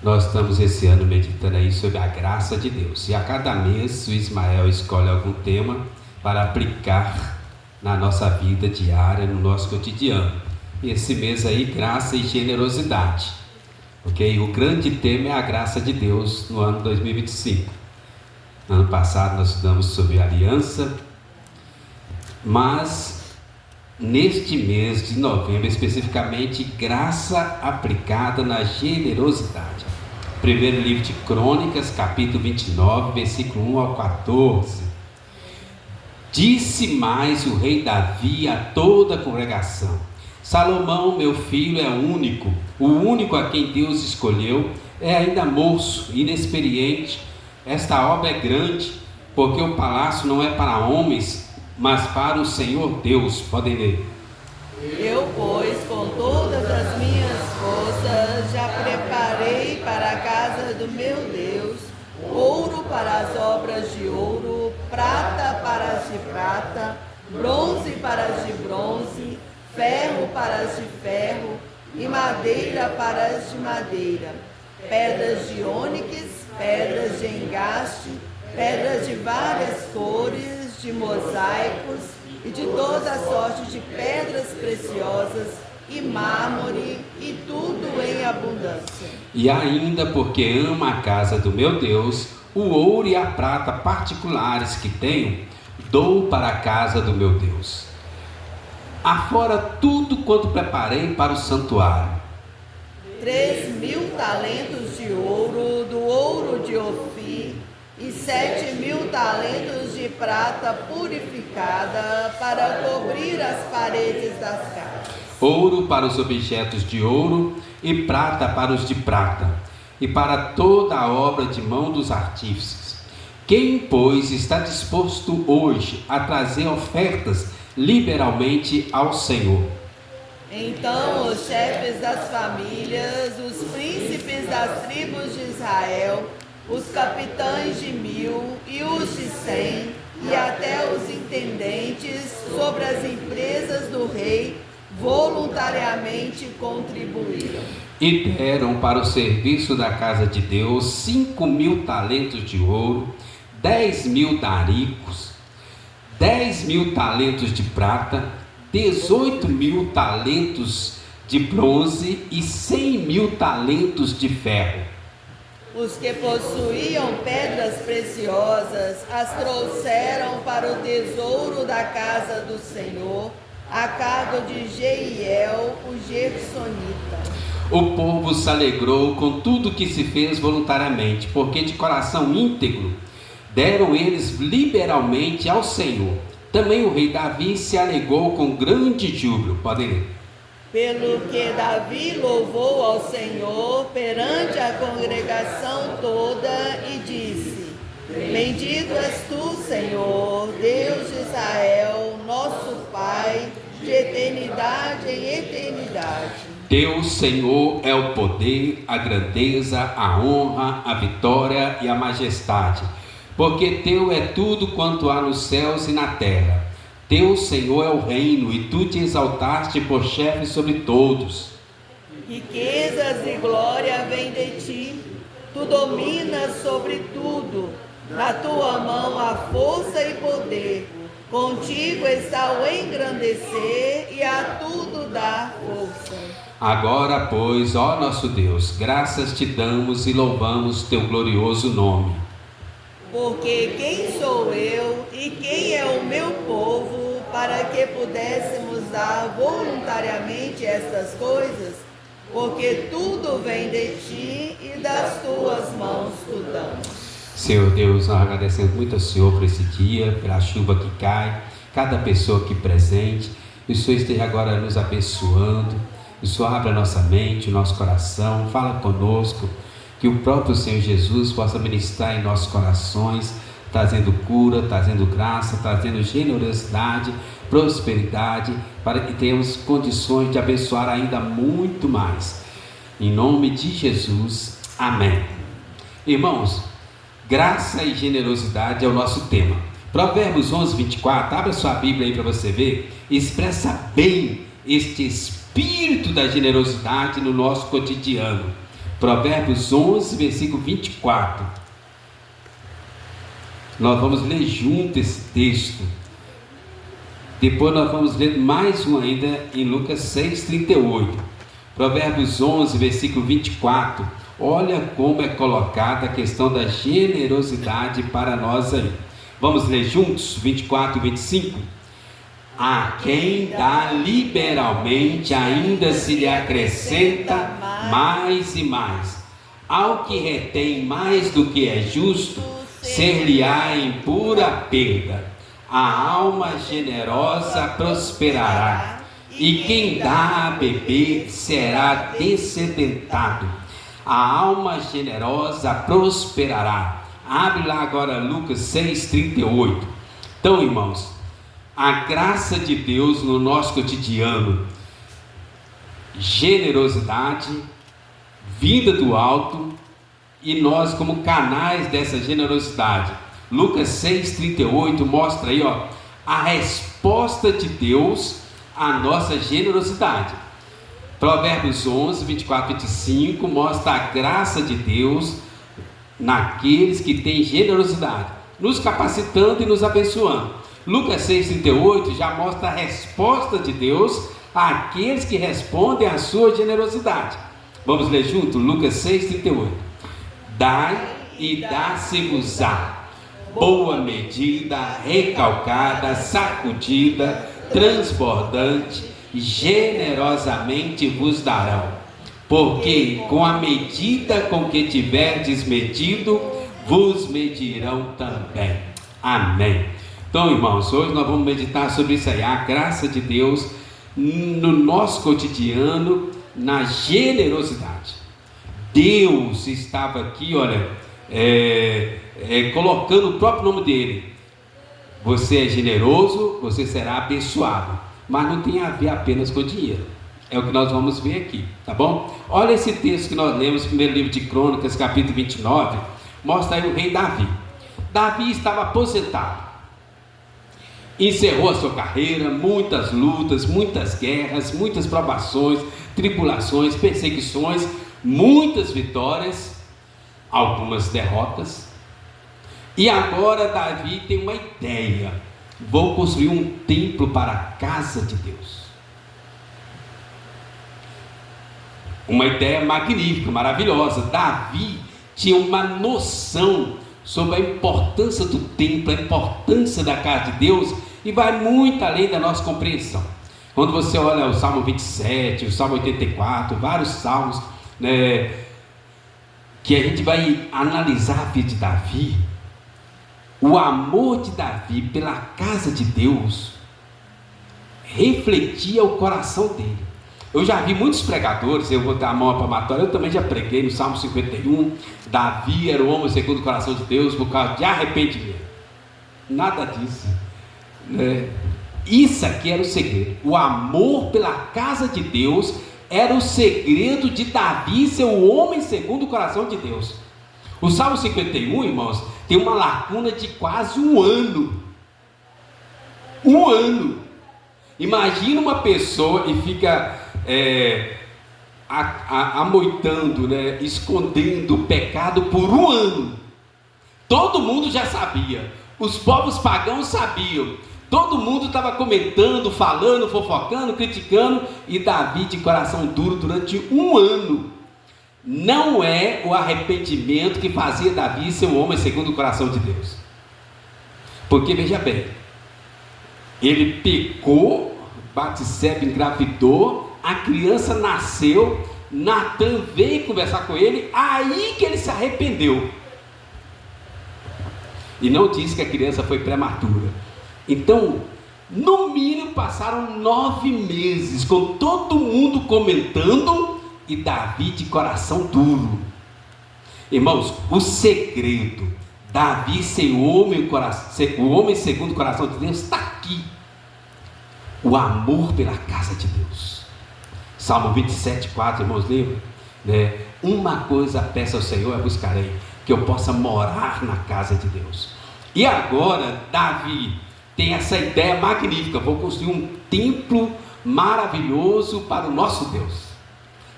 Nós estamos esse ano meditando aí sobre a graça de Deus. E a cada mês o Ismael escolhe algum tema para aplicar na nossa vida diária, no nosso cotidiano. E esse mês aí, graça e generosidade. Ok? O grande tema é a graça de Deus no ano 2025. No ano passado nós estudamos sobre aliança, mas neste mês de novembro, especificamente, graça aplicada na generosidade. Primeiro livro de Crônicas, capítulo 29, versículo 1 ao 14. Disse mais o rei Davi a toda a congregação: Salomão, meu filho, é o único a quem Deus escolheu, é ainda moço, inexperiente. Esta obra é grande, porque o palácio não é para homens, mas para o Senhor Deus. Podem ler. Eu, pois, com todas as minhas forças, já preparei para a casa do meu Deus ouro para as obras de ouro, prata para as de prata, bronze para as de bronze, ferro para as de ferro e madeira para as de madeira, pedras de ônix, pedras de engaste, pedras de várias cores, de mosaicos e de toda sorte de pedras preciosas e mármore, e tudo em abundância. E ainda porque amo a casa do meu Deus, o ouro e a prata particulares que tenho, dou para a casa do meu Deus. Afora tudo quanto preparei para o santuário. 3.000 talentos de ouro, do ouro de Ofir, e 7.000 talentos de prata purificada para cobrir as paredes das casas. Ouro para os objetos de ouro e prata para os de prata, e para toda a obra de mão dos artífices. Quem, pois, está disposto hoje a trazer ofertas liberalmente ao Senhor? Então os chefes das famílias, os príncipes das tribos de Israel, os capitães de 1000 e os de 100, e até os intendentes sobre as empresas do rei, voluntariamente contribuíram. E deram para o serviço da casa de Deus 5.000 talentos de ouro, 10.000 daricos, 10.000 talentos de prata, 18.000 talentos de bronze e 100.000 talentos de ferro. Os que possuíam pedras preciosas as trouxeram para o tesouro da casa do Senhor, a cargo de Jeiel, o Gersonita. O povo se alegrou com tudo que se fez voluntariamente, porque de coração íntegro deram eles liberalmente ao Senhor. Também o rei Davi se alegrou com grande júbilo. Podem ler. Pelo que Davi louvou ao Senhor perante a congregação toda e disse: Bendito és tu, Senhor, Deus de Israel, nosso Pai, de eternidade em eternidade. Teu, Senhor, é o poder, a grandeza, a honra, a vitória e a majestade, porque teu é tudo quanto há nos céus e na terra. Teu, Senhor, é o reino, e tu te exaltaste por chefe sobre todos. Riquezas e glória vêm de ti, tu dominas sobre tudo, na tua mão há força e poder, contigo está o engrandecer e a tudo dar força. Agora, pois, ó nosso Deus, graças te damos e louvamos teu glorioso nome. Porque quem sou eu e quem é o meu povo para que pudéssemos dar voluntariamente estas coisas? Porque tudo vem de ti e das tuas mãos tu damos. Senhor Deus, nós agradecemos muito ao Senhor por esse dia, pela chuva que cai, cada pessoa aqui presente. Que o Senhor esteja agora nos abençoando. Que o Senhor abra a nossa mente, o nosso coração, fala conosco. Que o próprio Senhor Jesus possa ministrar em nossos corações, trazendo cura, trazendo graça, trazendo generosidade, prosperidade, para que tenhamos condições de abençoar ainda muito mais. Em nome de Jesus, amém. Irmãos, graça e generosidade é o nosso tema. Provérbios 11, 24, abre a sua Bíblia aí para você ver, expressa bem este espírito da generosidade no nosso cotidiano. Provérbios 11, versículo 24. Nós vamos ler junto esse texto. Depois nós vamos ler mais um ainda em Lucas 6, 38. Provérbios 11, versículo 24. Olha como é colocada a questão da generosidade para nós aí. Vamos ler juntos, 24 e 25. A quem dá liberalmente, ainda se lhe acrescenta mais e mais. Ao que retém mais do que é justo, ser-lhe-á em pura perda. A alma generosa prosperará, e quem dá a beber será dessedentado. A alma generosa prosperará. Abre lá agora Lucas 6,38. Então, irmãos, a graça de Deus no nosso cotidiano, generosidade, vinda do alto, e nós como canais dessa generosidade. Lucas 6,38 mostra aí, a resposta de Deus à nossa generosidade. Provérbios 11, 24 e 25 mostra a graça de Deus naqueles que têm generosidade, nos capacitando e nos abençoando. Lucas 6,38 já mostra a resposta de Deus àqueles que respondem à sua generosidade. Vamos ler junto? Lucas 6,38. Dai e dá-se-vos-á, boa medida, recalcada, sacudida, transbordante, generosamente vos darão, porque com a medida com que tiverdes medido, vos medirão também. Amém. Então, irmãos, hoje nós vamos meditar sobre isso aí, a graça de Deus no nosso cotidiano, na generosidade. Deus estava aqui, olha, colocando o próprio nome dele. Você é generoso, você será abençoado. Mas não tem a ver apenas com dinheiro. É o que nós vamos ver aqui, tá bom? Olha esse texto que nós lemos no primeiro livro de Crônicas, capítulo 29. Mostra aí o rei Davi. Davi estava aposentado. Encerrou a sua carreira, muitas lutas, muitas guerras, muitas provações, tribulações, perseguições, muitas vitórias, algumas derrotas. E agora Davi tem uma ideia: vou construir um templo para a casa de Deus. Uma ideia magnífica, maravilhosa. Davi tinha uma noção sobre a importância do templo, a importância da casa de Deus, e vai muito além da nossa compreensão. Quando você olha o Salmo 27, o Salmo 84, vários salmos, né, que a gente vai analisar a vida de Davi, o amor de Davi pela casa de Deus refletia o coração dele. Eu já vi muitos pregadores, eu vou dar a mão à palmatória, eu também já preguei no Salmo 51, Davi era o homem segundo o coração de Deus por causa de arrependimento. Nada disso, né? Isso aqui era o segredo. O amor pela casa de Deus era o segredo de Davi ser o homem segundo o coração de Deus. O Salmo 51, irmãos, tem uma lacuna de quase um ano. Um ano. Imagina uma pessoa e fica amoitando, né, escondendo o pecado por um ano. Todo mundo já sabia. Os povos pagãos sabiam. Todo mundo estava comentando, falando, fofocando, criticando. E Davi de coração duro durante um ano. Não é o arrependimento que fazia Davi ser um homem segundo o coração de Deus. Porque veja bem, ele pecou, Batseba engravidou, a criança nasceu, Natan veio conversar com ele, aí que ele se arrependeu. E não disse que a criança foi prematura. Então, no mínimo passaram 9 meses com todo mundo comentando e Davi de coração duro. Irmãos, o segredo, Davi ser o homem segundo o coração de Deus, está aqui. O amor pela casa de Deus. Salmo 27, 4, irmãos, lembram? Né? Uma coisa peço ao Senhor, eu buscarei, que eu possa morar na casa de Deus. E agora Davi tem essa ideia magnífica: vou construir um templo maravilhoso para o nosso Deus,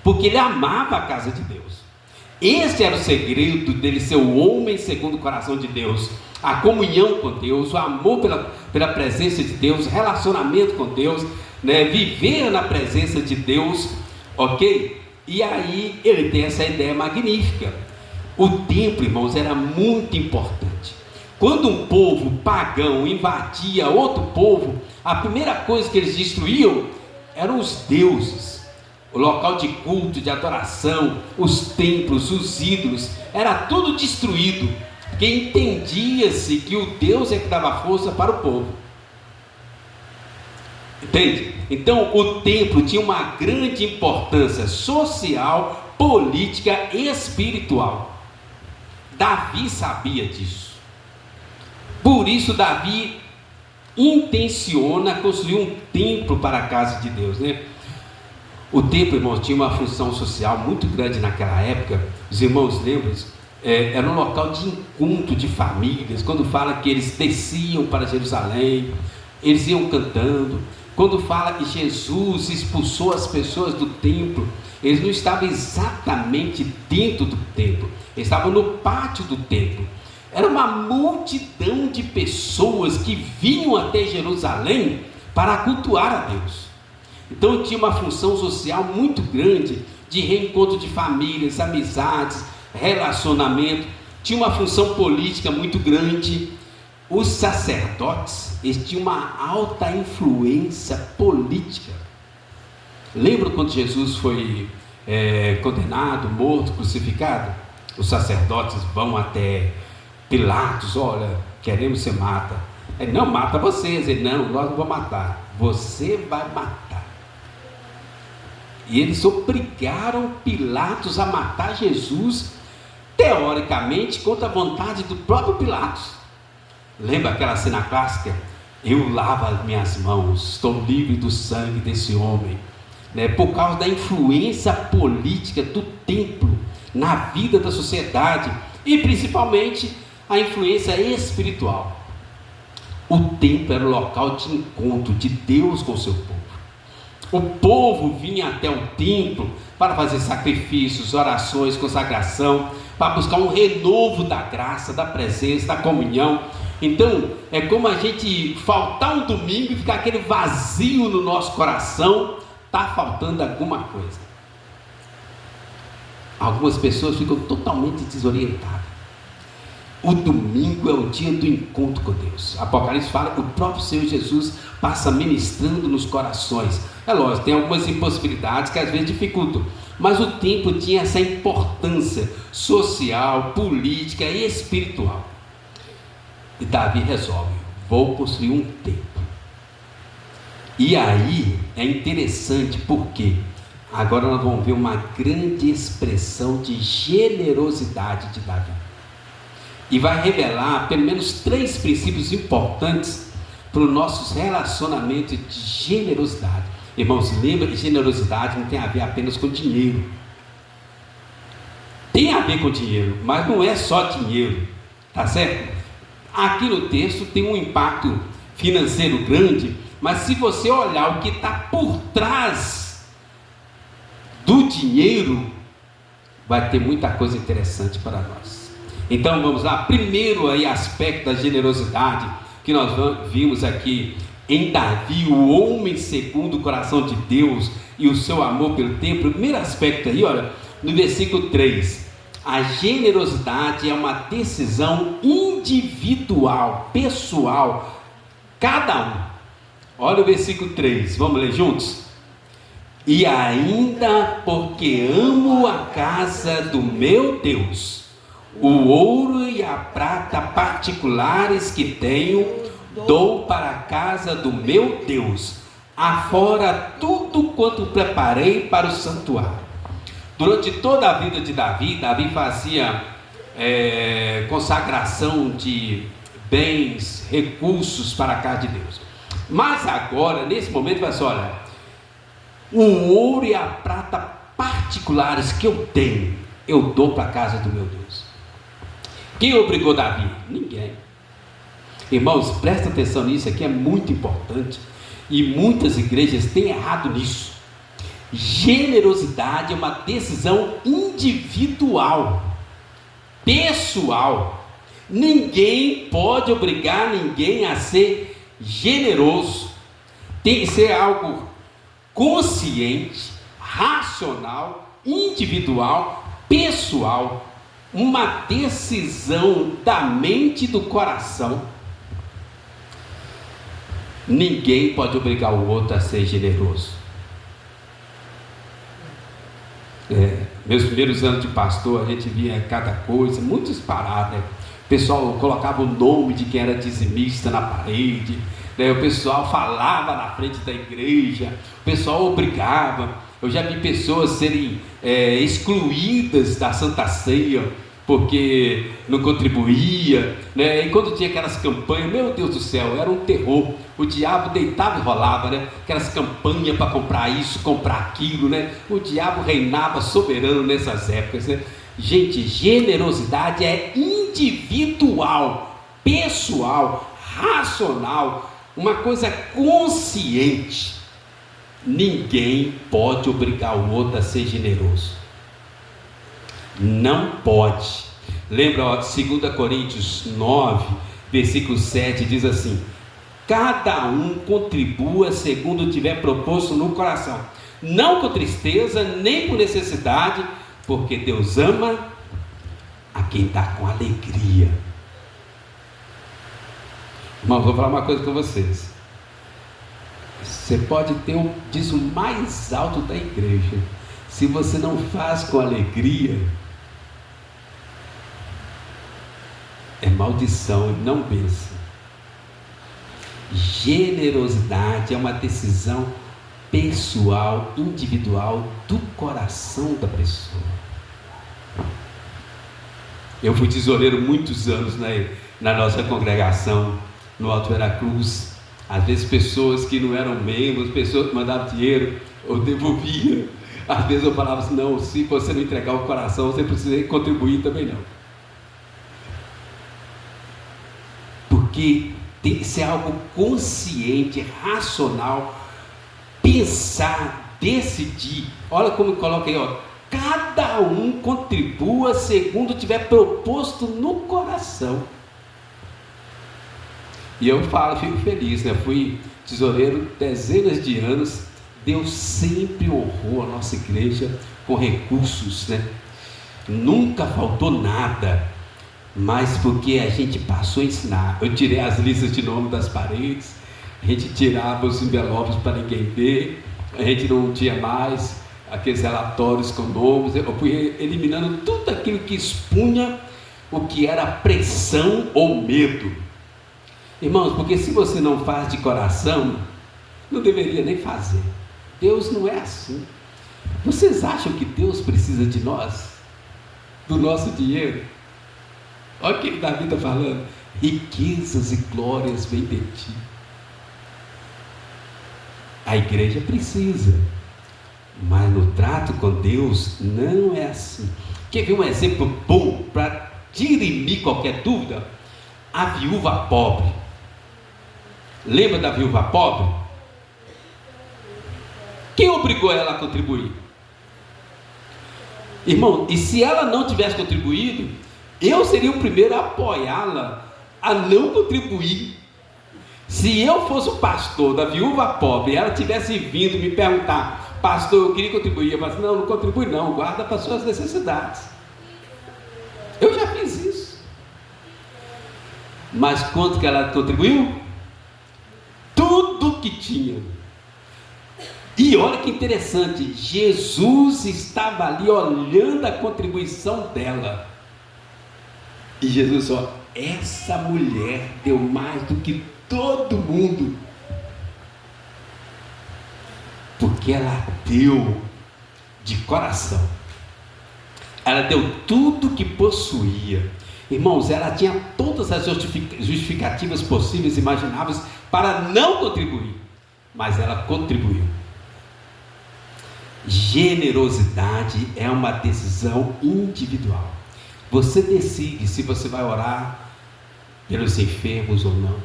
porque ele amava a casa de Deus. Esse era o segredo dele ser o homem segundo o coração de Deus. A comunhão com Deus, o amor pela presença de Deus, relacionamento com Deus, né? Viver na presença de Deus, ok? E aí ele tem essa ideia magnífica. O templo, irmãos, era muito importante. Quando um povo pagão invadia outro povo, a primeira coisa que eles destruíam eram os deuses, o local de culto, de adoração, os templos, os ídolos, era tudo destruído, porque entendia-se que o Deus é que dava força para o povo. Entende? Então o templo tinha uma grande importância social, política e espiritual. Davi sabia disso. Por isso Davi intenciona construir um templo para a casa de Deus, né? O templo, irmãos, tinha uma função social muito grande naquela época. Os irmãos lembram? Era um local de encontro de famílias. Quando fala que eles desciam para Jerusalém, eles iam cantando. Quando fala que Jesus expulsou as pessoas do templo, eles não estavam exatamente dentro do templo, eles estavam no pátio do templo. Era uma multidão de pessoas que vinham até Jerusalém para cultuar a Deus. Então tinha uma função social muito grande de reencontro de famílias, amizades, relacionamento. Tinha uma função política muito grande. Os sacerdotes, eles tinham uma alta influência política. Lembra quando Jesus foi condenado, morto, crucificado? Os sacerdotes vão até Pilatos: olha, queremos que você mata. Ele: não, mata vocês. Ele: não, nós não vamos matar, você vai matar. E eles obrigaram Pilatos a matar Jesus, teoricamente contra a vontade do próprio Pilatos. Lembra aquela cena clássica? Eu lavo as minhas mãos, estou livre do sangue desse homem, né? Por causa da influência política do templo na vida da sociedade, e principalmente a influência espiritual. O templo era o local de encontro de Deus com o seu povo. O povo vinha até o templo para fazer sacrifícios, orações, consagração, para buscar um renovo da graça, da presença, da comunhão. Então é como a gente faltar um domingo e ficar aquele vazio no nosso coração. Está faltando alguma coisa. Algumas pessoas ficam totalmente desorientadas. O domingo é o dia do encontro com Deus. Apocalipse fala que o próprio Senhor Jesus passa ministrando nos corações. É lógico, tem algumas impossibilidades que às vezes dificultam, mas o templo tinha essa importância social, política e espiritual. E Davi resolve: vou construir um templo. E aí é interessante porque agora nós vamos ver uma grande expressão de generosidade de Davi. E vai revelar pelo menos 3 princípios importantes para os nossos relacionamentos de generosidade. Irmãos, lembra que generosidade não tem a ver apenas com dinheiro. Tem a ver com dinheiro, mas não é só dinheiro, tá certo? Aqui no texto tem um impacto financeiro grande, mas se você olhar o que está por trás do dinheiro, vai ter muita coisa interessante para nós. Então vamos lá. Primeiro aí aspecto da generosidade que nós vimos aqui em Davi, o homem segundo o coração de Deus e o seu amor pelo templo. O primeiro aspecto aí, olha, no versículo 3, a generosidade é uma decisão individual, pessoal, cada um. Olha o versículo 3, vamos ler juntos? E ainda porque amo a casa do meu Deus, o ouro e a prata particulares que tenho, dou para a casa do meu Deus, afora tudo quanto preparei para o santuário. Durante toda a vida de Davi, Davi fazia consagração de bens, recursos para a casa de Deus. Mas agora, nesse momento, vai ser: olha, o ouro e a prata particulares que eu tenho, eu dou para a casa do meu Deus. Quem obrigou Davi? Ninguém. Irmãos, presta atenção nisso aqui, é muito importante. E muitas igrejas têm errado nisso. Generosidade é uma decisão individual, pessoal. Ninguém pode obrigar ninguém a ser generoso. Tem que ser algo consciente, racional, individual, pessoal. Uma decisão da mente e do coração. Ninguém pode obrigar o outro a ser generoso. Meus primeiros anos de pastor, a gente via cada coisa, muito disparado, né? O pessoal colocava o nome de quem era dizimista na parede, né? O pessoal falava na frente da igreja, o pessoal obrigava. Eu já vi pessoas serem excluídas da Santa Ceia porque não contribuía, né? E quando tinha aquelas campanhas, meu Deus do céu, era um terror. O diabo deitava e rolava, né? Aquelas campanhas para comprar isso, comprar aquilo, né? O diabo reinava soberano nessas épocas, né? Gente, generosidade é individual, pessoal, racional, uma coisa consciente. Ninguém pode obrigar o outro a ser generoso. Não pode. Lembra, 2 Coríntios 9, versículo 7, diz assim: cada um contribua segundo tiver proposto no coração, não com tristeza, nem com necessidade, porque Deus ama a quem dá com alegria. Irmão, vou falar uma coisa com vocês. Você pode ter o dízimo mais alto da igreja, se você não faz com alegria, é maldição e não bênção. Generosidade é uma decisão pessoal, individual, do coração da pessoa. Eu fui tesoureiro muitos anos na nossa congregação, no Alto Veracruz. Às vezes pessoas que não eram membros, pessoas que mandavam dinheiro, eu devolvia. Às vezes eu falava assim: não, se você não entregar o coração, você precisa contribuir também não. Porque tem que ser algo consciente, racional, pensar, decidir. Olha como coloca aí, ó: cada um contribua segundo tiver proposto no coração. E eu falo, fico feliz, né? Fui tesoureiro dezenas de anos. Deus sempre honrou a nossa igreja com recursos, né? Nunca faltou nada. Mas porque a gente passou a ensinar. Eu tirei as listas de nome das paredes, a gente tirava os envelopes para ninguém ver, a gente não tinha mais aqueles relatórios com nomes. Eu fui eliminando tudo aquilo que expunha o que era pressão ou medo. Irmãos, porque se você não faz de coração, não deveria nem fazer. Deus não é assim. Vocês acham que Deus precisa de nós? Do nosso dinheiro? Olha o que Davi está falando: riquezas e glórias vêm de ti. A igreja precisa, mas no trato com Deus não é assim. Quer ver um exemplo bom para dirimir qualquer dúvida? A viúva pobre. Lembra da viúva pobre? Quem obrigou ela a contribuir? Irmão, e se ela não tivesse contribuído, eu seria o primeiro a apoiá-la a não contribuir. Se eu fosse o pastor da viúva pobre e ela tivesse vindo me perguntar: pastor, eu queria contribuir, eu falasse: não, não contribui não, guarda para suas necessidades. Eu já fiz isso. Mas quanto que ela contribuiu? Tudo que tinha. E olha que interessante, Jesus estava ali olhando a contribuição dela. E Jesus falou: essa mulher deu mais do que todo mundo, porque ela deu de coração, ela deu tudo que possuía. Irmãos, ela tinha todas as justificativas possíveis e imagináveis para não contribuir, mas ela contribuiu. Generosidade é uma decisão individual. Você decide se você vai orar pelos enfermos ou não.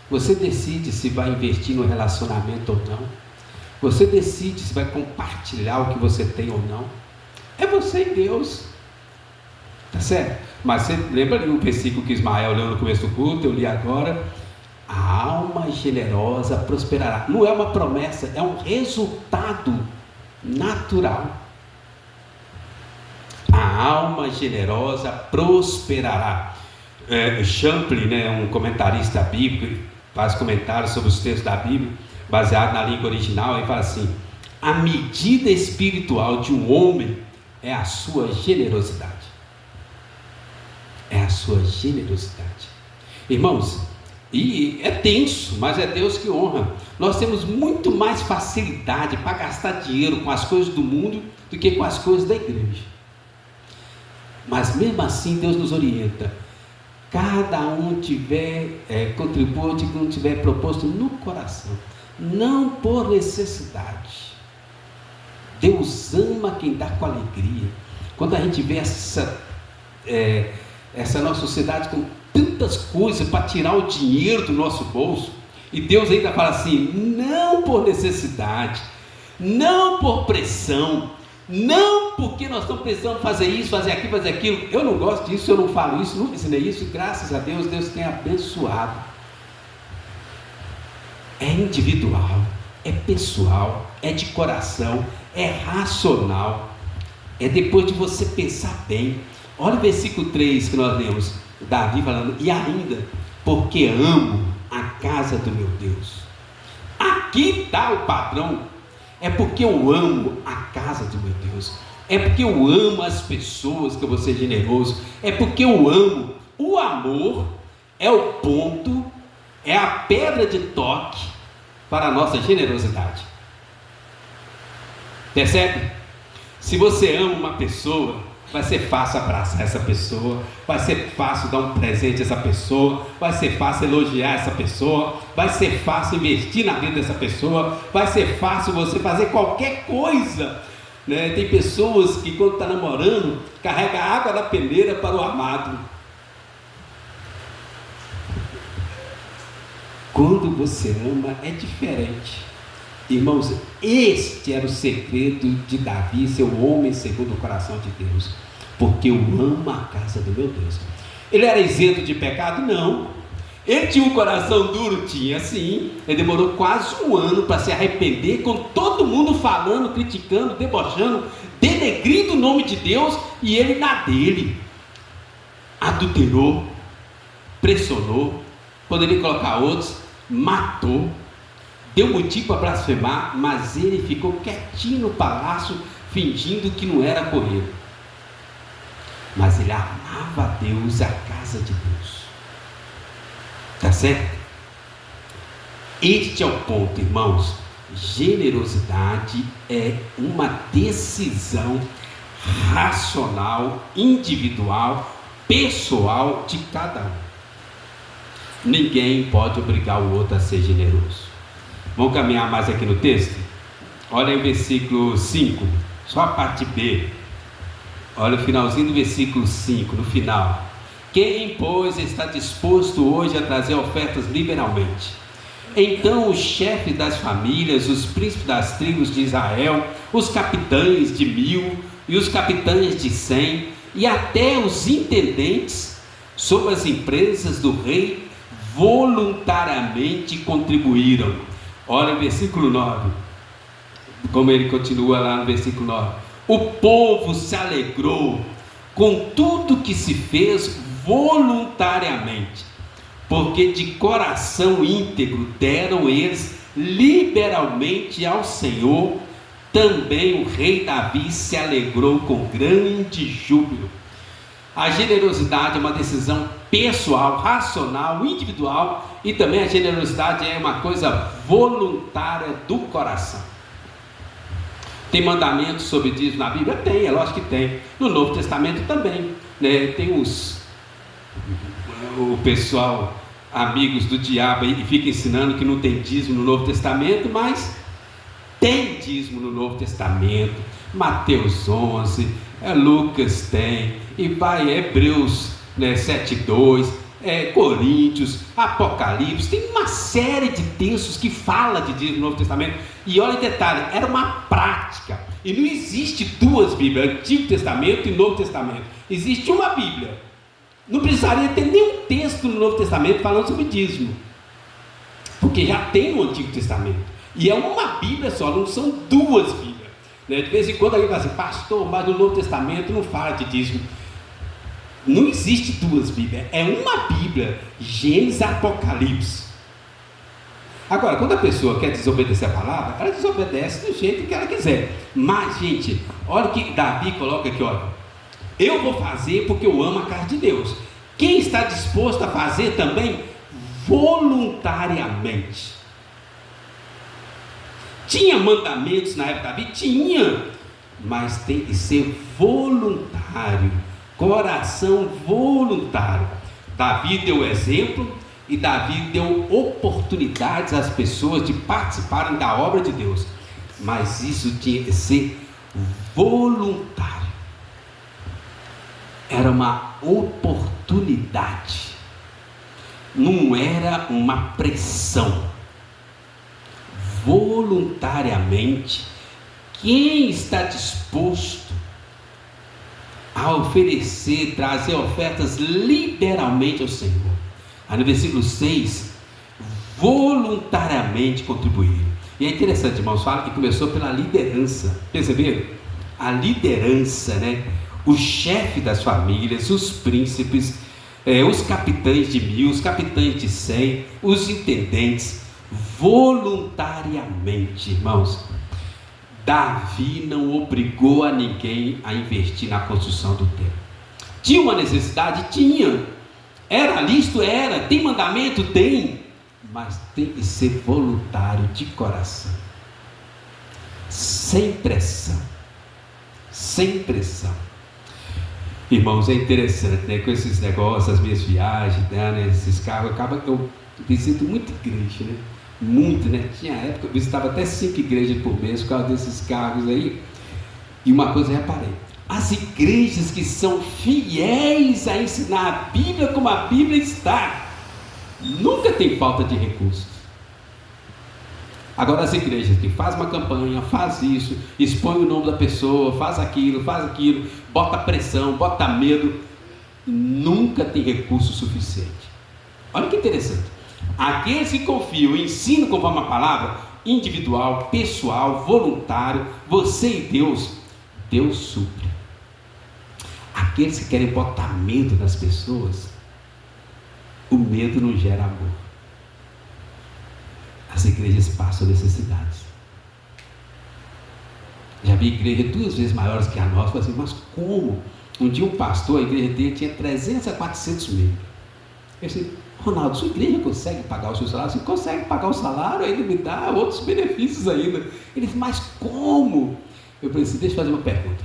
Você decide se vai investir no relacionamento ou não. Você decide se vai compartilhar o que você tem ou não. É você e Deus. Tá certo? Mas você lembra ali o versículo que Ismael leu no começo do culto, eu li agora? A alma generosa prosperará. Não é uma promessa, é um resultado natural. A alma generosa prosperará. Champlin, um comentarista bíblico, faz comentários sobre os textos da Bíblia, baseado na língua original, e fala assim: a medida espiritual de um homem é a sua generosidade. É a sua generosidade. Irmãos, e é tenso, mas é Deus que honra. Nós temos muito mais facilidade para gastar dinheiro com as coisas do mundo do que com as coisas da igreja. Mas mesmo assim Deus nos orienta. Cada um tiver contributo que não tiver proposto no coração, não por necessidade. Deus ama quem dá com alegria. Quando a gente vê essa nossa sociedade com tantas coisas para tirar o dinheiro do nosso bolso, e Deus ainda fala assim: não por necessidade, não por pressão, não porque nós estamos precisando fazer isso, fazer aquilo, fazer aquilo. Eu não gosto disso, eu não falo isso, nunca ensinei isso, e graças a Deus, Deus tem abençoado. É individual, é pessoal, é de coração, é racional, é depois de você pensar bem. Olha o versículo 3 que nós lemos, Davi falando: e ainda, porque amo a casa do meu Deus. Aqui está o padrão. É porque eu amo a casa do meu Deus. É porque eu amo as pessoas que eu vou ser generoso. É porque eu amo. O amor é o ponto, é a pedra de toque para a nossa generosidade. Percebe? Se você ama uma pessoa, vai ser fácil abraçar essa pessoa, vai ser fácil dar um presente a essa pessoa, vai ser fácil elogiar essa pessoa, vai ser fácil investir na vida dessa pessoa, vai ser fácil você fazer qualquer coisa, né? Tem pessoas que quando está namorando, carrega a água da peneira para o amado. Quando você ama é diferente. Irmãos, este era o segredo de Davi, seu homem segundo o coração de Deus. Porque eu amo a casa do meu Deus. Ele era isento de pecado? Não. Ele tinha um coração duro? Tinha sim. Ele demorou quase um ano para se arrepender, com todo mundo falando, criticando, debochando, denegrindo o nome de Deus, e ele na dele. Adulterou, pressionou, poderia colocar outros, matou, deu motivo para blasfemar, mas ele ficou quietinho no palácio, fingindo que não era com ele. Mas ele amava a Deus, a casa de Deus. Tá certo? Este é o ponto, irmãos. Generosidade é uma decisão racional, individual, pessoal de cada um. Ninguém pode obrigar o outro a ser generoso. Vamos caminhar mais aqui no texto? Olha aí o versículo 5, só a parte B. Olha o finalzinho do versículo 5, no final. Quem, pois, está disposto hoje a trazer ofertas liberalmente? Então os chefes das famílias, os príncipes das tribos de Israel, os capitães de 1000 e os capitães de 100, e até os intendentes sobre as empresas do rei, voluntariamente contribuíram. Olha o versículo 9, como ele continua lá no versículo 9. O povo se alegrou com tudo que se fez voluntariamente, porque de coração íntegro deram eles liberalmente ao Senhor. Também o rei Davi se alegrou com grande júbilo. A generosidade é uma decisão pessoal, racional, individual, e também a generosidade é uma coisa voluntária do coração. Tem mandamentos sobre dízimo na Bíblia? Tem, é lógico que tem. No Novo Testamento também, né? Tem o pessoal, amigos do diabo, e fica ensinando que não tem dízimo no Novo Testamento, mas tem dízimo no Novo Testamento. Mateus 11, Lucas tem, e vai Hebreus 7:2, Coríntios, Apocalipse, tem uma série de textos que fala de dízimo no Novo Testamento. E olha o detalhe, era uma prática. E não existe duas Bíblias, Antigo Testamento e Novo Testamento. Existe uma Bíblia. Não precisaria ter nenhum texto no Novo Testamento falando sobre dízimo, porque já tem no Antigo Testamento. E é uma Bíblia só, não são duas Bíblias. De vez em quando alguém fala assim, pastor, mas no Novo Testamento não fala de dízimo. Não existe duas Bíblias, é uma Bíblia, Gênesis e Apocalipse. Agora, quando a pessoa quer desobedecer a palavra, ela desobedece do jeito que ela quiser. Mas, gente, olha o que Davi coloca aqui, olha. Eu vou fazer porque eu amo a casa de Deus. Quem está disposto a fazer também voluntariamente. Tinha mandamentos na época de Davi? Tinha, mas tem que ser voluntário, coração voluntário. Davi deu exemplo e Davi deu oportunidades às pessoas de participarem da obra de Deus, mas isso tinha que ser voluntário. Era uma oportunidade, não era uma pressão. Voluntariamente, quem está disposto a oferecer, trazer ofertas liberalmente ao Senhor. Aí no versículo 6, voluntariamente contribuir. E é interessante, irmãos, fala que começou pela liderança. Perceberam? A liderança, né? O chefe das famílias, os príncipes, os capitães de 1000, os capitães de 100, os intendentes, voluntariamente, irmãos. Davi não obrigou a ninguém a investir na construção do templo. Tinha uma necessidade? Tinha. Era lícito? Era. Tem mandamento? Tem. Mas tem que ser voluntário, de coração, sem pressão. Sem pressão. Irmãos, é interessante, né? Com esses negócios, as minhas viagens, né? Esses carros, acaba que eu visito muita igreja, né? Muito, né? Tinha época eu visitava até 5 igrejas por mês por causa desses cargos aí. E uma coisa eu reparei: as igrejas que são fiéis a ensinar a Bíblia como a Bíblia está, nunca tem falta de recursos. Agora as igrejas que faz uma campanha, faz isso, expõe o nome da pessoa, faz aquilo, bota pressão, bota medo, nunca tem recurso suficiente. Olha que interessante. Aqueles que confiam e ensinam conforme a palavra, individual, pessoal, voluntário, você e Deus, Deus supre. Aqueles que querem botar medo nas pessoas, o medo não gera amor. As igrejas passam necessidades. Já vi igreja 2 vezes maiores que a nossa. Falei assim, mas como? Um dia um pastor, a igreja dele tinha 300 a 400 membros. Eu disse, Ronaldo, sua igreja consegue pagar o seu salário? Você consegue pagar o salário, ainda me dá outros benefícios ainda. Ele disse, mas como? Eu falei assim, deixa eu fazer uma pergunta.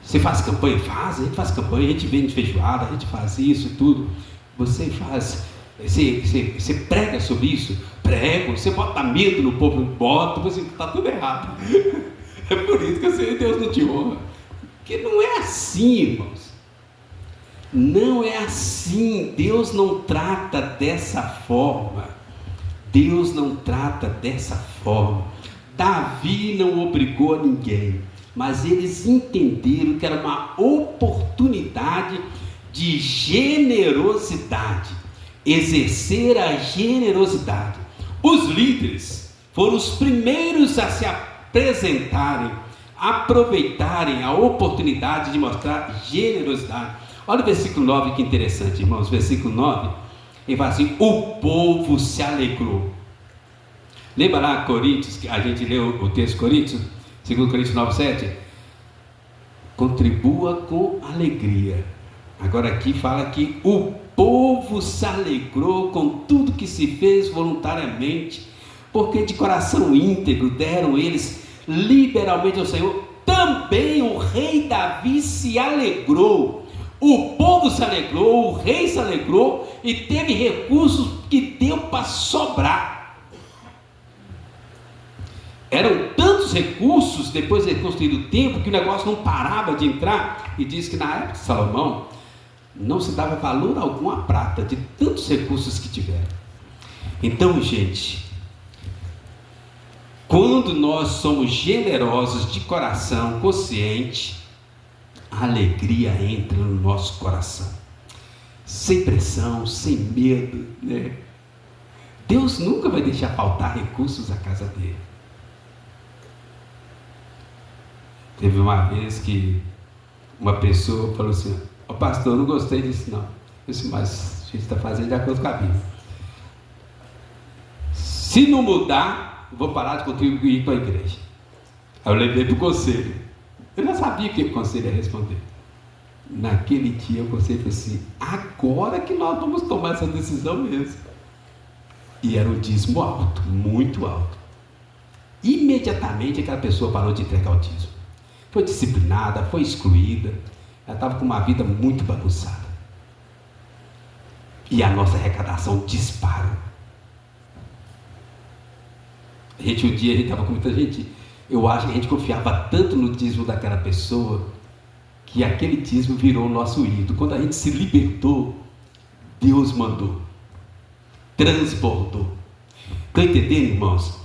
Você faz campanha? Faz, a gente faz campanha, a gente vende feijoada, a gente faz isso, tudo. Você faz, você prega sobre isso? Prego. Você bota medo no povo? Bota. Você está tudo errado. É por isso que eu sei que Deus não te honra. Porque não é assim, irmãos. Não é assim. Deus não trata dessa forma. Deus não trata dessa forma. Davi não obrigou a ninguém, mas eles entenderam que era uma oportunidade de generosidade, exercer a generosidade. Os líderes foram os primeiros a se apresentarem, aproveitarem a oportunidade de mostrar generosidade. Olha o versículo 9, que interessante, irmãos. Versículo 9, ele fala assim: o povo se alegrou. Lembra lá Coríntios, que a gente leu o texto de Coríntios, 2 Coríntios 9, 7? Contribua com alegria. Agora aqui fala que o povo se alegrou com tudo que se fez voluntariamente, porque de coração íntegro deram eles liberalmente ao Senhor. Também o rei Davi se alegrou. O povo se alegrou, o rei se alegrou e teve recursos que deu para sobrar. Eram tantos recursos depois de reconstruído o templo que o negócio não parava de entrar. E diz que na época de Salomão, não se dava valor algum à prata, de tantos recursos que tiveram. Então, gente, quando nós somos generosos de coração consciente, a alegria entra no nosso coração, sem pressão, sem medo, né? Deus nunca vai deixar faltar recursos à casa dele. Teve uma vez que uma pessoa falou assim: "Ô pastor, eu não gostei disso não." Eu disse: "Mas a gente está fazendo de acordo com a Bíblia. Se não mudar, eu vou parar de contribuir com a igreja." Aí eu levei para o conselho. Eu já sabia o que o conselho ia responder. Naquele dia o conselho falou assim: "Agora que nós vamos tomar essa decisão mesmo." E era um dízimo alto, muito alto. Imediatamente aquela pessoa parou de entregar o dízimo. Foi disciplinada, foi excluída. Ela estava com uma vida muito bagunçada. E a nossa arrecadação disparou. Um dia a gente estava com muita gente. Eu acho que a gente confiava tanto no dízimo daquela pessoa, que aquele dízimo virou o nosso ídolo. Quando a gente se libertou, Deus mandou, transbordou. Estão entendendo, irmãos?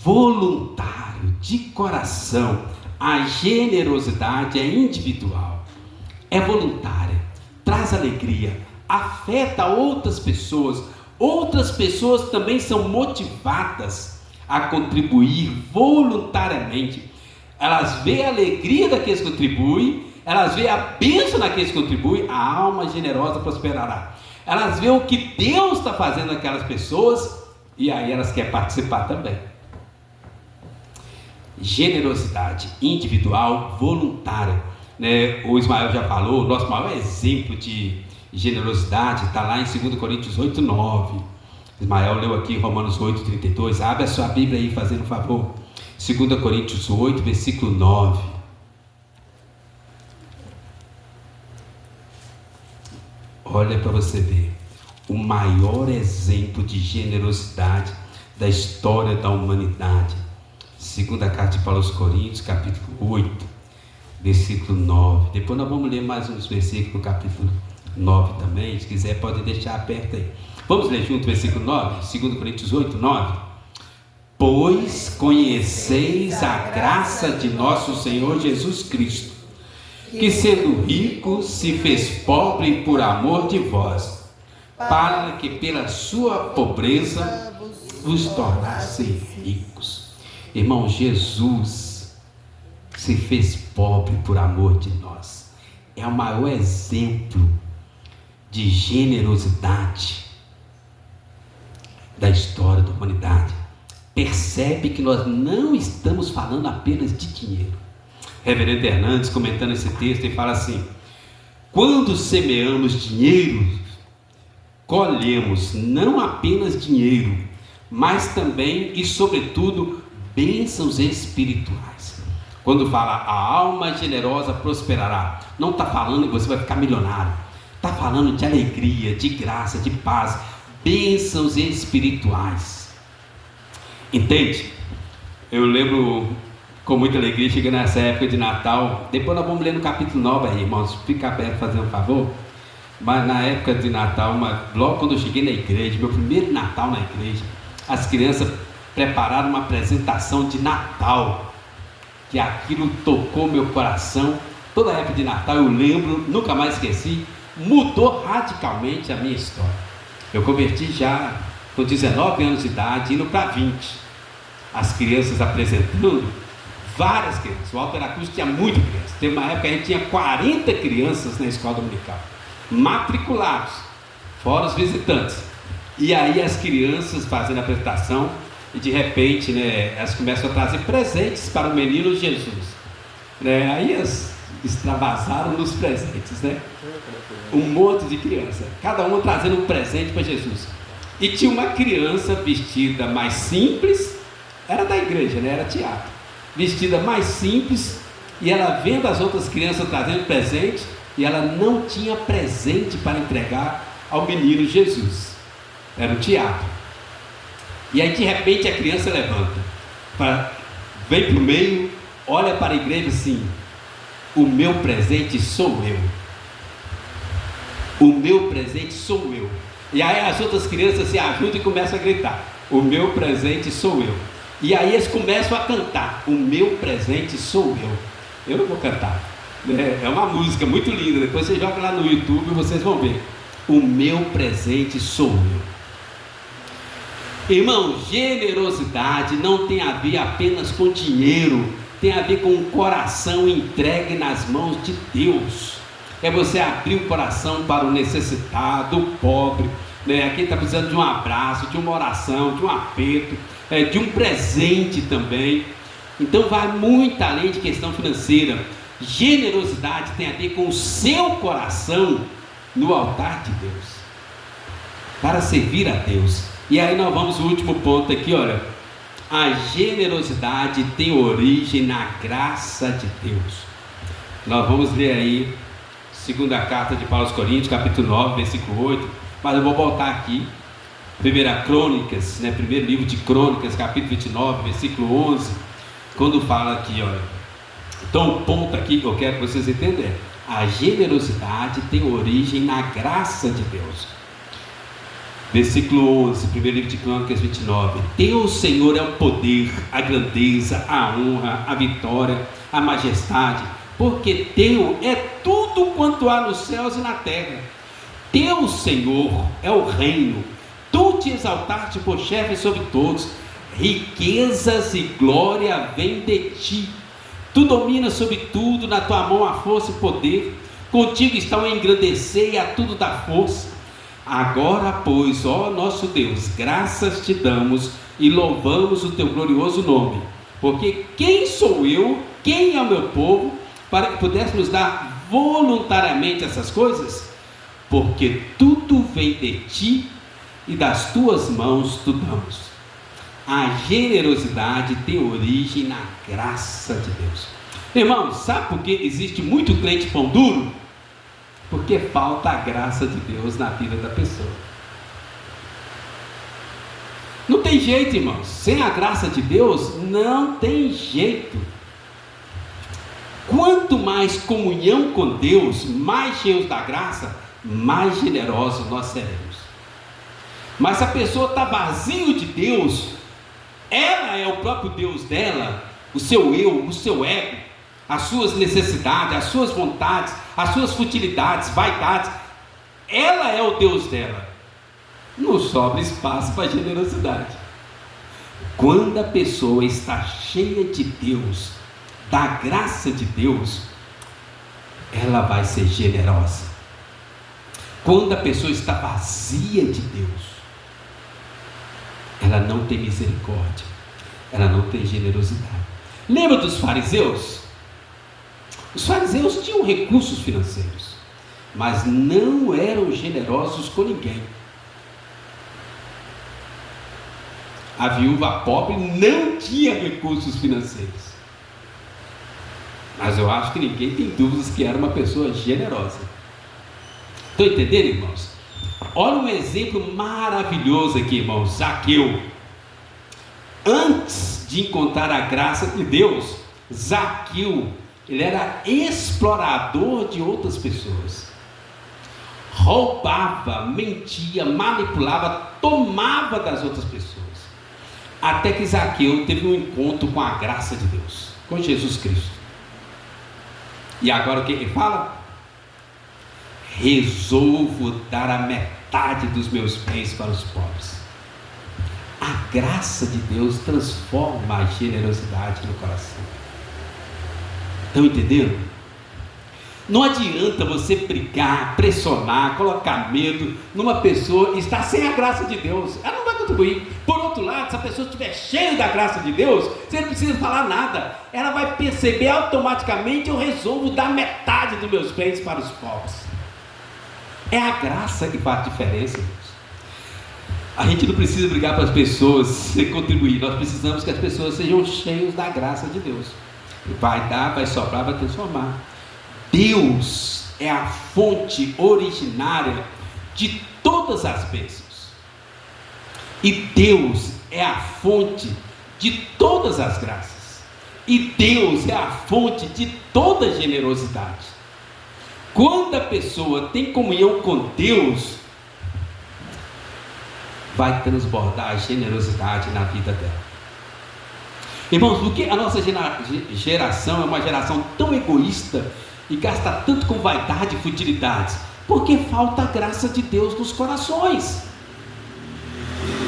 Voluntário, de coração. A generosidade é individual, é voluntária, traz alegria, afeta outras pessoas também são motivadas a contribuir voluntariamente. Elas veem a alegria daqueles que contribuem, elas veem a bênção daqueles que contribuem, a alma generosa prosperará. Elas veem o que Deus está fazendo naquelas pessoas, e aí elas querem participar também. Generosidade individual, voluntária, né? O Ismael já falou, o nosso maior exemplo de generosidade está lá em 2 Coríntios 8:9. Ismael leu aqui Romanos 8:32. Abre a sua Bíblia aí, fazendo um favor. 2 Coríntios 8, versículo 9. Olha para você ver, o maior exemplo de generosidade da história da humanidade. Segunda carta de Paulo aos Coríntios, capítulo 8, versículo 9. Depois nós vamos ler mais uns versículos do capítulo 9 também. Se quiser pode deixar aberto aí. Vamos ler junto o versículo 9, 2 Coríntios 8, 9. Pois conheceis a graça de nosso Senhor Jesus Cristo, que sendo rico se fez pobre por amor de vós, para que pela sua pobreza vos tornassem ricos. Irmão, Jesus se fez pobre por amor de nós. É o maior exemplo de generosidade da história da humanidade. Percebe que nós não estamos falando apenas de dinheiro. Reverendo Hernandes, comentando esse texto, ele fala assim: quando semeamos dinheiro, colhemos não apenas dinheiro, mas também e sobretudo bênçãos espirituais. Quando fala a alma generosa prosperará, não está falando que você vai ficar milionário, está falando de alegria, de graça, de paz, bênçãos espirituais. Entende? Eu lembro com muita alegria, chegando nessa época de Natal. Depois nós vamos ler no capítulo 9 aí, irmãos, fica aberto, fazendo um favor. Mas na época de Natal, logo quando eu cheguei na igreja, meu primeiro Natal na igreja, as crianças prepararam uma apresentação de Natal, que aquilo tocou meu coração. Toda a época de Natal eu lembro, nunca mais esqueci, mudou radicalmente a minha história. Eu converti já com 19 anos de idade, indo para 20. As crianças apresentando, várias crianças. O Alto Veracruz tinha muita criança. Teve uma época que a gente tinha 40 crianças na escola dominical, matriculados, fora os visitantes. E aí as crianças fazendo a apresentação, e de repente, né, elas começam a trazer presentes para o menino Jesus, né? Aí elas extravasaram nos presentes, né? Um monte de criança, cada uma trazendo um presente para Jesus. E tinha uma criança vestida mais simples, era da igreja, né? Era teatro, vestida mais simples, e ela vendo as outras crianças trazendo presente, e ela não tinha presente para entregar ao menino Jesus. Era um teatro. E aí de repente a criança levanta, vem para o meio, olha para a igreja assim: o meu presente sou eu. O meu presente sou eu. E aí as outras crianças se ajudam e começam a gritar: o meu presente sou eu. E aí eles começam a cantar: o meu presente sou eu. Eu não vou cantar, é uma música muito linda. Depois você joga lá no YouTube e vocês vão ver. O meu presente sou eu. Irmão, generosidade não tem a ver apenas com dinheiro, tem a ver com um coração entregue nas mãos de Deus. É você abrir o coração para o necessitado, o pobre, quem está precisando de um abraço, de uma oração, de um aperto, de um presente também. Então vai muito além de questão financeira. Generosidade tem a ver com o seu coração no altar de Deus, para servir a Deus. E aí nós vamos ao último ponto aqui, olha. A generosidade tem origem na graça de Deus. Nós vamos ler aí segunda carta de Paulo aos Coríntios, capítulo 9, versículo 8. Mas eu vou voltar aqui, primeira Crônicas, primeiro livro de Crônicas, capítulo 29, versículo 11, quando fala aqui, olha. Então o ponto aqui que eu quero que vocês entenderem: a generosidade tem origem na graça de Deus. Versículo 11, primeiro livro de Crônicas 29. Teu, Senhor, é o poder, a grandeza, a honra, a vitória, a majestade, porque teu é tudo quanto há nos céus e na terra. Teu, Senhor, é o reino, tu te exaltaste por chefe sobre todos, riquezas e glória vêm de ti, tu dominas sobre tudo, na tua mão há força e poder, contigo estão a engrandecer e a tudo dar força. Agora, pois, ó nosso Deus, graças te damos e louvamos o teu glorioso nome, porque quem sou eu, quem é o meu povo, para que pudéssemos dar voluntariamente essas coisas? Porque tudo vem de ti e das tuas mãos tu damos. A generosidade tem origem na graça de Deus. Irmãos, sabe por que existe muito crente pão duro? Porque falta a graça de Deus na vida da pessoa. Não tem jeito, irmãos. Sem a graça de Deus, não tem jeito. Quanto mais comunhão com Deus, mais cheios da graça, mais generosos nós seremos. Mas se a pessoa está vazio de Deus, ela é o próprio Deus dela, o seu eu, o seu ego, as suas necessidades, as suas vontades, as suas futilidades, vaidades, ela é o Deus dela. Não sobra espaço para generosidade. Quando a pessoa está cheia de Deus, da graça de Deus, ela vai ser generosa. Quando a pessoa está vazia de Deus, ela não tem misericórdia, ela não tem generosidade. Lembra dos fariseus? Os fariseus tinham recursos financeiros, mas não eram generosos com ninguém. A viúva pobre não tinha recursos financeiros, mas eu acho que ninguém tem dúvidas que era uma pessoa generosa. Estão entendendo, irmãos? Olha um exemplo maravilhoso aqui, irmãos. Zaqueu. Antes de encontrar a graça de Deus, Zaqueu, ele era explorador de outras pessoas. Roubava, mentia, manipulava, tomava das outras pessoas. Até que Zaqueu teve um encontro com a graça de Deus, com Jesus Cristo. E agora o que ele fala? Resolvo dar a metade dos meus bens para os pobres. A graça de Deus transforma a generosidade no coração. Estão entendendo? Não adianta você brigar, pressionar, colocar medo numa pessoa e estar sem a graça de Deus. Ela não vai contribuir. Por outro lado, se a pessoa estiver cheia da graça de Deus, você não precisa falar nada. Ela vai perceber automaticamente: eu resolvo dar metade dos meus bens para os pobres. É a graça que faz diferença, irmãos. A gente não precisa brigar para as pessoas contribuir. Nós precisamos que as pessoas sejam cheias da graça de Deus. Vai dar, vai sobrar, vai transformar. Deus é a fonte originária de todas as bênçãos. E Deus é a fonte de todas as graças. E Deus é a fonte de toda generosidade. Quando a pessoa tem comunhão com Deus, vai transbordar a generosidade na vida dela. Irmãos, porque a nossa geração é uma geração tão egoísta e gasta tanto com vaidade e futilidades? Porque falta a graça de Deus nos corações.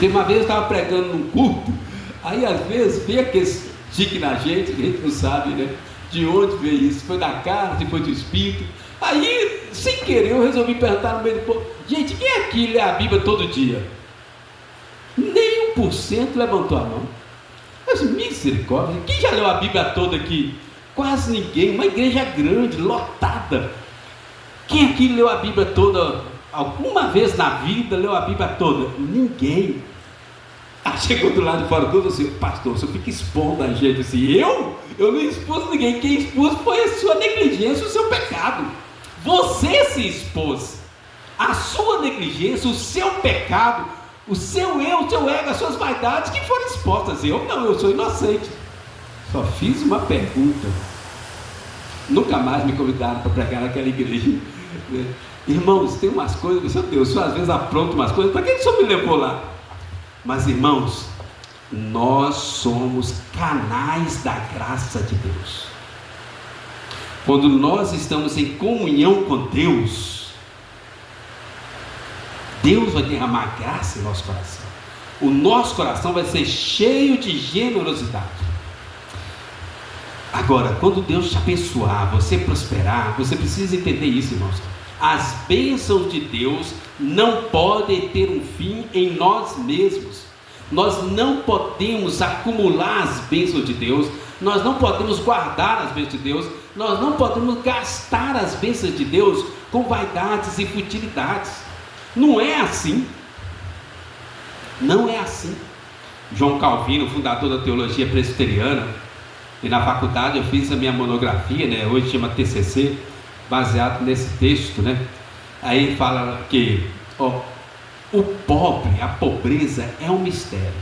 Tem uma vez eu estava pregando num culto, aí às vezes vem aquele tique na gente, que a gente não sabe, né? De onde veio isso? Foi da carne, se foi do Espírito. Aí, sem querer, eu resolvi perguntar no meio do povo: gente, quem aqui lê a Bíblia todo dia? Nem 1% levantou a mão. Mas misericórdia, quem já leu a Bíblia toda aqui? Quase ninguém. Uma igreja grande, lotada. Quem aqui leu a Bíblia toda alguma vez na vida? Leu a Bíblia toda? Ninguém. Aí chegou do lado de fora do culto e falou assim: pastor, você fica expondo a gente assim. Eu não expus ninguém. Quem expôs foi a sua negligência, o seu pecado. Você se expôs. A sua negligência, o seu pecado, o seu eu, o seu ego, as suas vaidades que foram expostas. Eu não, eu sou inocente. Só fiz uma pergunta. Nunca mais me convidaram para pregar naquela igreja. Irmãos, tem umas coisas, meu Deus, eu às vezes apronto umas coisas. Para que o senhor me levou lá? Mas irmãos, nós somos canais da graça de Deus. Quando nós estamos em comunhão com Deus, Deus vai derramar graça em nosso coração. O nosso coração vai ser cheio de generosidade. Agora, quando Deus te abençoar, você prosperar, você precisa entender isso, irmãos. As bênçãos de Deus não podem ter um fim em nós mesmos. Nós não podemos acumular as bênçãos de Deus. Nós não podemos guardar as bênçãos de Deus. Nós não podemos gastar as bênçãos de Deus com vaidades e futilidades. Não é assim. Não é assim. João Calvino, fundador da teologia presbiteriana, e na faculdade eu fiz a minha monografia, né? Hoje chama TCC, baseado nesse texto, né? Aí ele fala que o pobre, a pobreza é um mistério.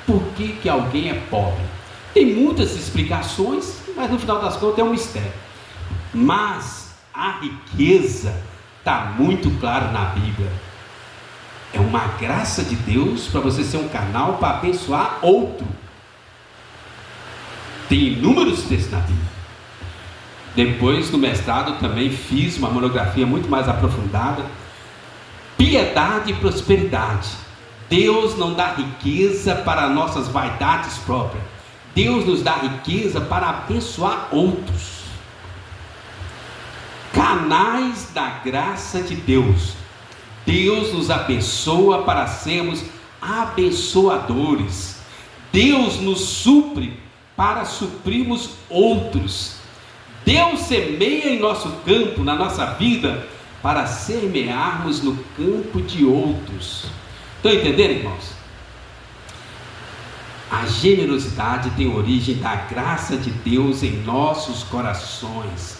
Por que alguém é pobre? Tem muitas explicações, mas no final das contas é um mistério. Mas a riqueza está muito claro na Bíblia. É uma graça de Deus para você ser um canal para abençoar outro. Tem inúmeros textos na Bíblia. Depois do mestrado também fiz uma monografia muito mais aprofundada. Piedade e prosperidade. Deus não dá riqueza para nossas vaidades próprias. Deus nos dá riqueza para abençoar outros. Canais da graça de Deus. Deus nos abençoa para sermos abençoadores. Deus nos supre para suprirmos outros. Deus semeia em nosso campo, na nossa vida, para semearmos no campo de outros. Estão entendendo, irmãos? A generosidade tem origem da graça de Deus em nossos corações.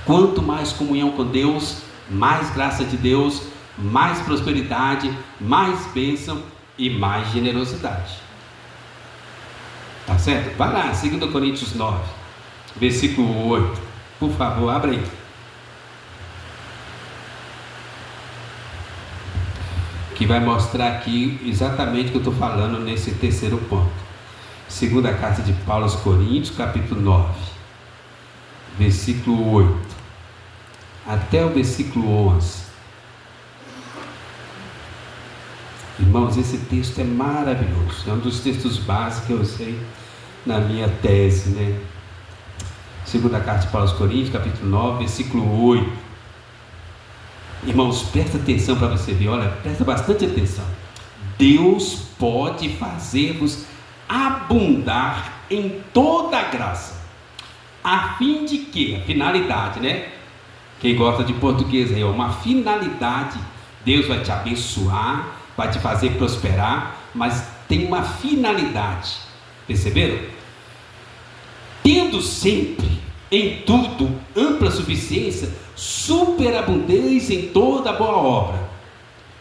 Quanto mais comunhão com Deus, mais graça de Deus, mais prosperidade, mais bênção e mais generosidade. Tá certo? Vai lá, 2 Coríntios 9, versículo 8. Por favor, abra aí. Que vai mostrar aqui exatamente o que eu estou falando nesse terceiro ponto. Segunda carta de Paulo aos Coríntios, capítulo 9, versículo 8, até o versículo 11. Irmãos, esse texto é maravilhoso. É um dos textos básicos que eu usei na minha tese, né? Segunda carta de Paulo aos Coríntios, capítulo 9, versículo 8. Irmãos, presta atenção para você ver, olha, presta bastante atenção. Deus pode fazer-vos abundar em toda a graça, a fim de que, a finalidade, né? Quem gosta de português aí, uma finalidade. Deus vai te abençoar, vai te fazer prosperar, mas tem uma finalidade. Perceberam? Tendo sempre, em tudo, ampla suficiência, superabundância em toda boa obra,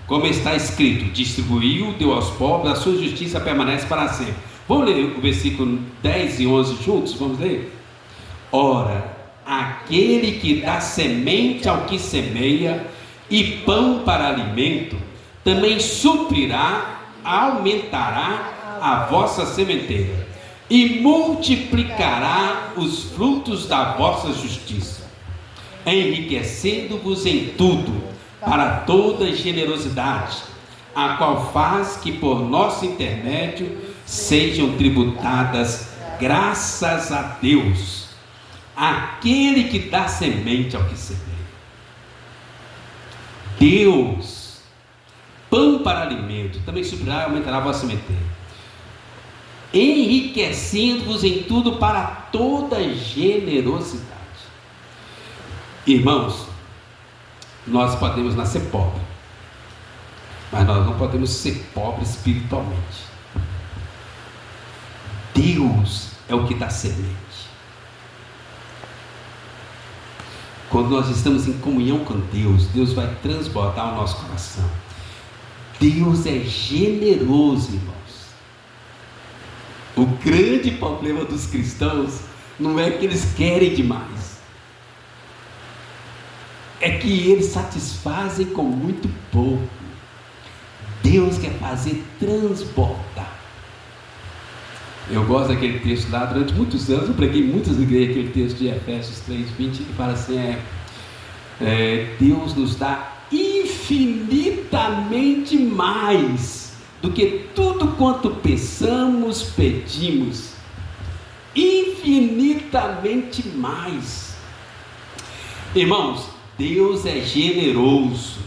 como está escrito: distribuiu, deu aos pobres, a sua justiça permanece para sempre. Vamos ler o versículo 10 e 11 juntos? Vamos ler? Ora, aquele que dá semente ao que semeia e pão para alimento, também suprirá, aumentará a vossa sementeira e multiplicará os frutos da vossa justiça, enriquecendo-vos em tudo para toda generosidade, a qual faz que por nosso intermédio sejam tributadas graças a Deus, aquele que dá semente ao que semeia. Deus, pão para alimento, também suprirá e aumentará a vossa sementeira, enriquecendo-vos em tudo para toda generosidade. Irmãos, nós podemos nascer pobre, mas nós não podemos ser pobres espiritualmente. Deus é o que dá semente. Quando nós estamos em comunhão com Deus, Deus vai transbordar o nosso coração. Deus é generoso, irmãos. O grande problema dos cristãos não é que eles querem demais, é que eles satisfazem com muito pouco. Deus quer fazer transbordar. Eu gosto daquele texto lá. Durante muitos anos eu preguei muitas igrejas, aquele texto de Efésios 3:20, que fala assim: Deus nos dá infinitamente mais do que tudo quanto pensamos, pedimos. Infinitamente mais. Irmãos, Deus é generoso.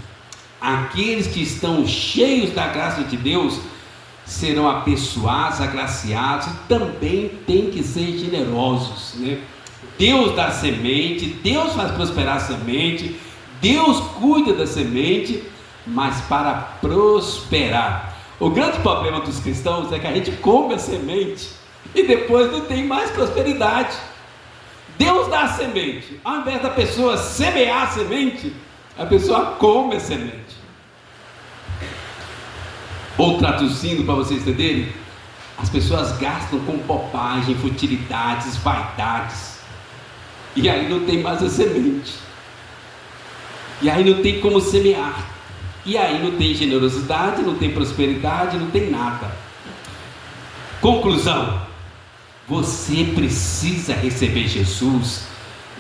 Aqueles que estão cheios da graça de Deus serão abençoados, agraciados, e também tem que ser generosos, né? Deus dá semente, Deus faz prosperar a semente, Deus cuida da semente, mas para prosperar. O grande problema dos cristãos é que a gente come a semente e depois não tem mais prosperidade. Deus dá a semente, ao invés da pessoa semear a semente, a pessoa come a semente. Ou traduzindo para vocês entenderem, as pessoas gastam com bobagem, futilidades, vaidades, e aí não tem mais a semente, e aí não tem como semear, e aí não tem generosidade, não tem prosperidade, não tem nada. Conclusão: você precisa receber Jesus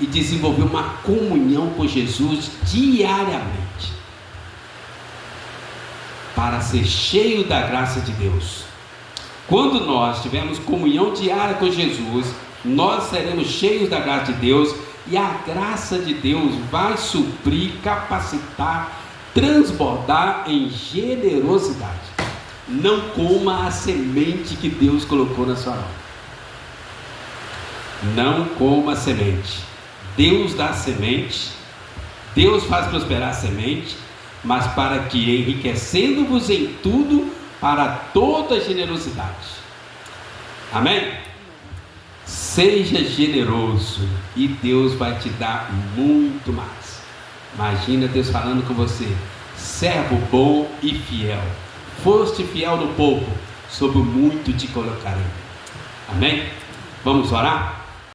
e desenvolver uma comunhão com Jesus diariamente, para ser cheio da graça de Deus. Quando nós tivermos comunhão diária com Jesus, nós seremos cheios da graça de Deus, e a graça de Deus vai suprir, capacitar, transbordar em generosidade. Não coma a semente que Deus colocou na sua mão. Não coma a semente. Deus dá a semente, Deus faz prosperar a semente, mas para que, enriquecendo-vos em tudo para toda generosidade. Amém? Seja generoso e Deus vai te dar muito mais. Imagina Deus falando com você: servo bom e fiel, foste fiel no pouco, sobre o muito te colocarei. Amém? Vamos orar?